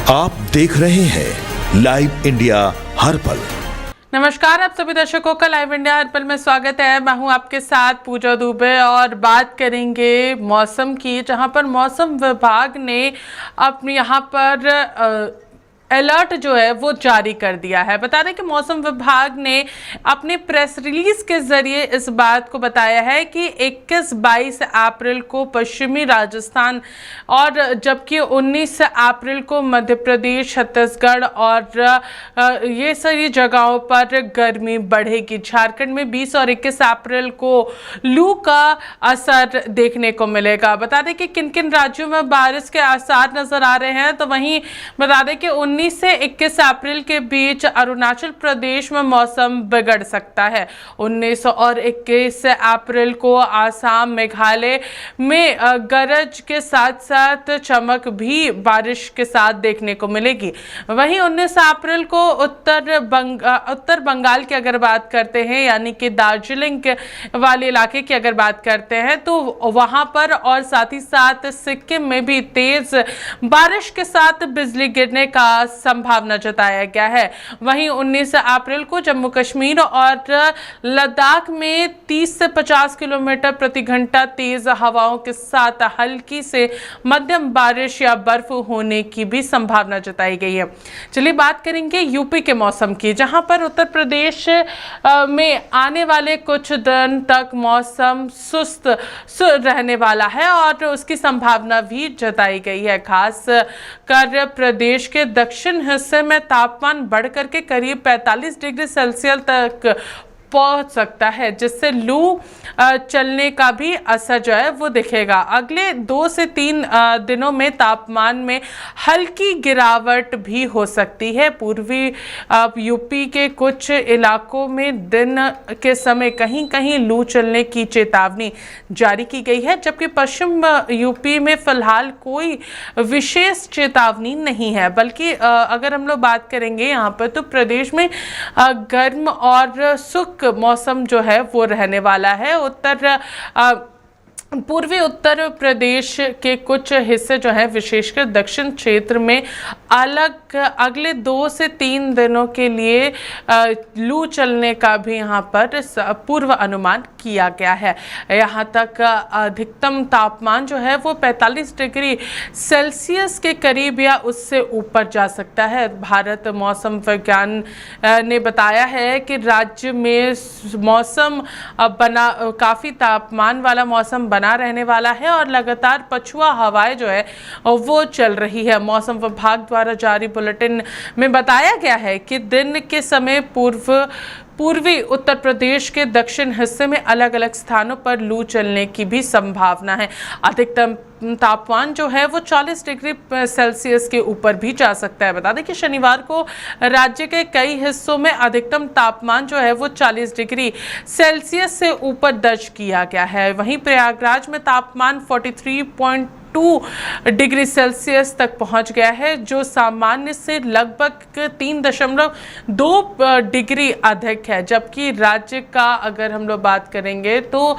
आप देख रहे हैं लाइव इंडिया हर पल। नमस्कार, आप सभी दर्शकों का लाइव इंडिया हर पल में स्वागत है। मैं हूं आपके साथ पूजा दुबे और बात करेंगे मौसम की, जहां पर मौसम विभाग ने अपने यहां पर अलर्ट जो है वो जारी कर दिया है। बता दें कि मौसम विभाग ने अपने प्रेस रिलीज के जरिए इस बात को बताया है कि 21-22 अप्रैल को पश्चिमी राजस्थान और जबकि 19 अप्रैल को मध्य प्रदेश, छत्तीसगढ़ और ये सारी जगहों पर गर्मी बढ़ेगी। झारखंड में 20 और 21 अप्रैल को लू का असर देखने को मिलेगा। बता दें कि किन किन राज्यों में बारिश के आसार नजर आ रहे हैं, तो वहीं बता दें कि 19 से 21 अप्रैल के बीच अरुणाचल प्रदेश में मौसम बिगड़ सकता है। 19 और 21 अप्रैल को आसाम, मेघालय में गरज के साथ साथ चमक भी बारिश के साथ देखने को मिलेगी। वहीं 19 अप्रैल को उत्तर बंगाल की अगर बात करते हैं, यानी कि दार्जिलिंग वाले इलाके की अगर बात करते हैं, तो वहां पर और साथ ही साथ सिक्किम में भी तेज बारिश के साथ बिजली गिरने का संभावना जताया गया है। वहीं 19 अप्रैल को जम्मू कश्मीर और लद्दाख में 30 से 50 किलोमीटर प्रति घंटा तेज हवाओं के साथ हल्की से मध्यम बारिश या बर्फ होने की भी संभावना जताई गई है। चलिए बात करेंगे यूपी के मौसम की, जहां पर उत्तर प्रदेश में आने वाले कुछ दिन तक मौसम सुस्त रहने वाला है और उसकी संभावना भी जताई गई है। खास कर प्रदेश के दक्षिण हिस्से में तापमान बढ़कर के करीब 45 डिग्री सेल्सियस तक पहुंच सकता है, जिससे लू चलने का भी असर जो है वो दिखेगा। अगले 2 से 3 दिनों में तापमान में हल्की गिरावट भी हो सकती है। पूर्वी यूपी के कुछ इलाकों में दिन के समय कहीं कहीं लू चलने की चेतावनी जारी की गई है, जबकि पश्चिम यूपी में फिलहाल कोई विशेष चेतावनी नहीं है। बल्कि अगर हम लोग बात करेंगे यहाँ पर, तो प्रदेश में गर्म और शुष्क मौसम जो है वो रहने वाला है। पूर्वी उत्तर प्रदेश के कुछ हिस्से जो है, विशेषकर दक्षिण क्षेत्र में अगले 2 से 3 दिनों के लिए लू चलने का भी यहाँ पर पूर्व अनुमान किया गया है। यहाँ तक अधिकतम तापमान जो है वो 45 डिग्री सेल्सियस के करीब या उससे ऊपर जा सकता है। भारत मौसम विज्ञान ने बताया है कि राज्य में मौसम काफ़ी तापमान वाला मौसम बना रहने वाला है और लगातार पछुआ हवाएं जो है वो चल रही है। मौसम विभाग द्वारा जारी बुलेटिन में बताया गया है कि दिन के समय पूर्वी उत्तर प्रदेश के दक्षिण हिस्से में अलग अलग स्थानों पर लू चलने की भी संभावना है। अधिकतम तापमान जो है वो 40 डिग्री सेल्सियस के ऊपर भी जा सकता है। बता दें कि शनिवार को राज्य के कई हिस्सों में अधिकतम तापमान जो है वो 40 डिग्री सेल्सियस से ऊपर दर्ज किया गया है। वहीं प्रयागराज में तापमान 43.2 डिग्री सेल्सियस तक पहुंच गया है, जो सामान्य से लगभग 3.2 डिग्री अधिक है। जबकि राज्य का अगर हम लोग बात करेंगे तो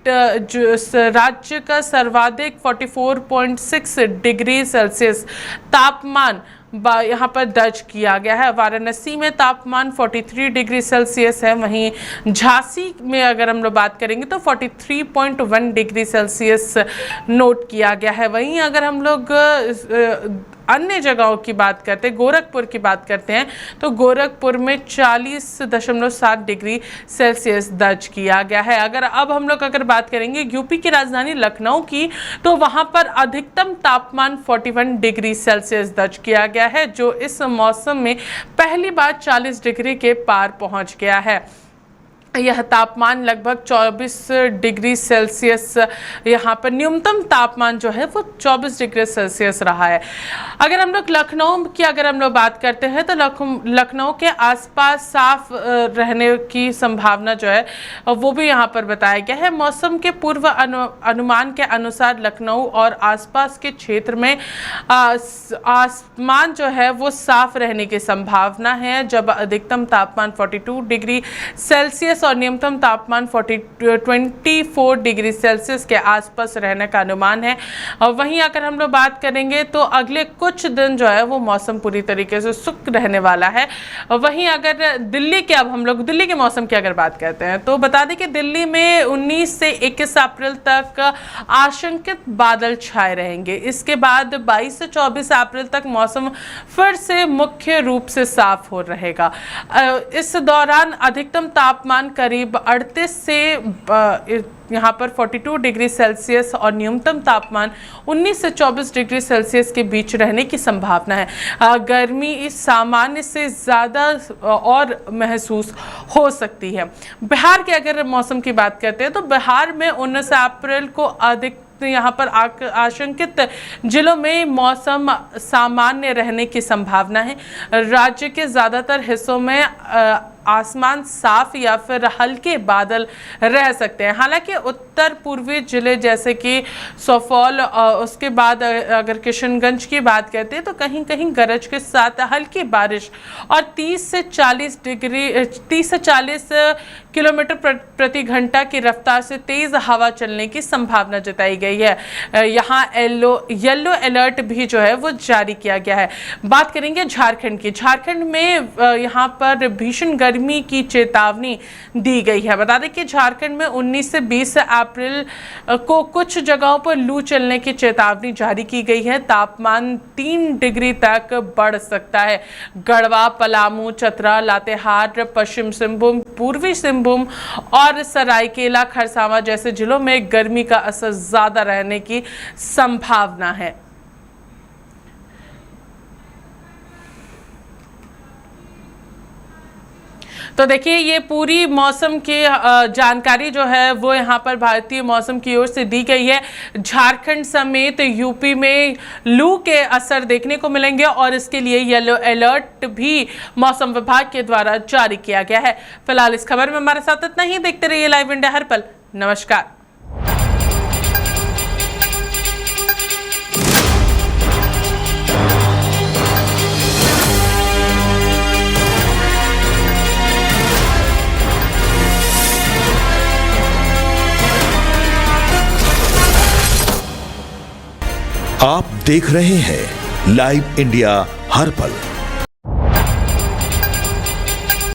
राज्य का सर्वाधिक 44.6 डिग्री सेल्सियस तापमान यहाँ पर दर्ज किया गया है। वाराणसी में तापमान 43 डिग्री सेल्सियस है। वहीं झांसी में अगर हम लोग बात करेंगे तो 43.1 डिग्री सेल्सियस नोट किया गया है। वहीं अगर हम लोग अन्य जगहों की बात करते हैं, गोरखपुर की बात करते हैं, तो गोरखपुर में 40.7 डिग्री सेल्सियस दर्ज किया गया है। अब हम लोग बात करेंगे यूपी की राजधानी लखनऊ की, तो वहां पर अधिकतम तापमान 41 डिग्री सेल्सियस दर्ज किया गया है, जो इस मौसम में पहली बार 40 डिग्री के पार पहुंच गया है। यह तापमान लगभग 24 डिग्री सेल्सियस, यहाँ पर न्यूनतम तापमान जो है वो 24 डिग्री सेल्सियस रहा है। अगर हम लोग लखनऊ की बात करते हैं, तो लखनऊ के आसपास साफ रहने की संभावना जो है वो भी यहाँ पर बताया गया है। मौसम के पूर्व अनुमान के अनुसार लखनऊ और आसपास के क्षेत्र में आसमान जो है वो साफ रहने की संभावना है, जब अधिकतम तापमान 42 डिग्री सेल्सियस सेल्सियस और न्यूनतम तापमान 24 डिग्री सेल्सियस के आसपास रहने का अनुमान है। और वहीं अगर हम लोग बात करेंगे तो अगले कुछ दिन जो है वो मौसम पूरी तरीके से शुष्क रहने वाला है। वहीं अगर दिल्ली के, अब हम लोग दिल्ली के मौसम की अगर बात करते हैं तो बता दें कि दिल्ली में 19 से 21 अप्रैल तक आशंकित बादल छाए रहेंगे। इसके बाद 22 से 24 अप्रैल तक मौसम फिर से मुख्य रूप से साफ हो रहेगा। इस दौरान अधिकतम तापमान करीब 38 से यहाँ पर 42 डिग्री सेल्सियस और न्यूनतम तापमान 19 से 24 डिग्री सेल्सियस के बीच रहने की संभावना है। गर्मी सामान्य से ज़्यादा और महसूस हो सकती है। बिहार के अगर मौसम की बात करते हैं तो बिहार में 19 अप्रैल को अधिक यहाँ पर आशंकित जिलों में मौसम सामान्य रहने की संभावना है। राज्य के ज़्यादातर हिस्सों में आसमान साफ या फिर हल्के बादल रह सकते हैं। हालांकि उत्तर पूर्वी जिले जैसे कि सुपौल, उसके बाद अगर किशनगंज की बात करते हैं तो कहीं कहीं गरज के साथ हल्की बारिश और 30 से 40 किलोमीटर प्रति घंटा की रफ्तार से तेज हवा चलने की संभावना जताई गई है। यहाँ येलो अलर्ट भी जो है वो जारी किया गया है। बात करेंगे झारखंड की। झारखंड में यहाँ पर भीषण गर्मी की चेतावनी दी गई है। बता दें कि झारखंड में 19 से 20 अप्रैल को कुछ जगहों पर लू चलने की चेतावनी जारी की गई है। तापमान 3 डिग्री तक बढ़ सकता है। गढ़वा, पलामू, चतरा, लातेहार, पश्चिम सिंहभूम, पूर्वी सिंहभूम और सरायकेला खरसावां जैसे जिलों में गर्मी का असर ज्यादा रहने की संभावना है। तो देखिए, ये पूरी मौसम की जानकारी जो है वो यहाँ पर भारतीय मौसम की ओर से दी गई है। झारखंड समेत यूपी में लू के असर देखने को मिलेंगे और इसके लिए येलो अलर्ट भी मौसम विभाग के द्वारा जारी किया गया है। फिलहाल इस खबर में हमारे साथ इतना ही। देखते रहिए लाइव इंडिया हर पल। नमस्कार। आप देख रहे हैं लाइव इंडिया हर पल।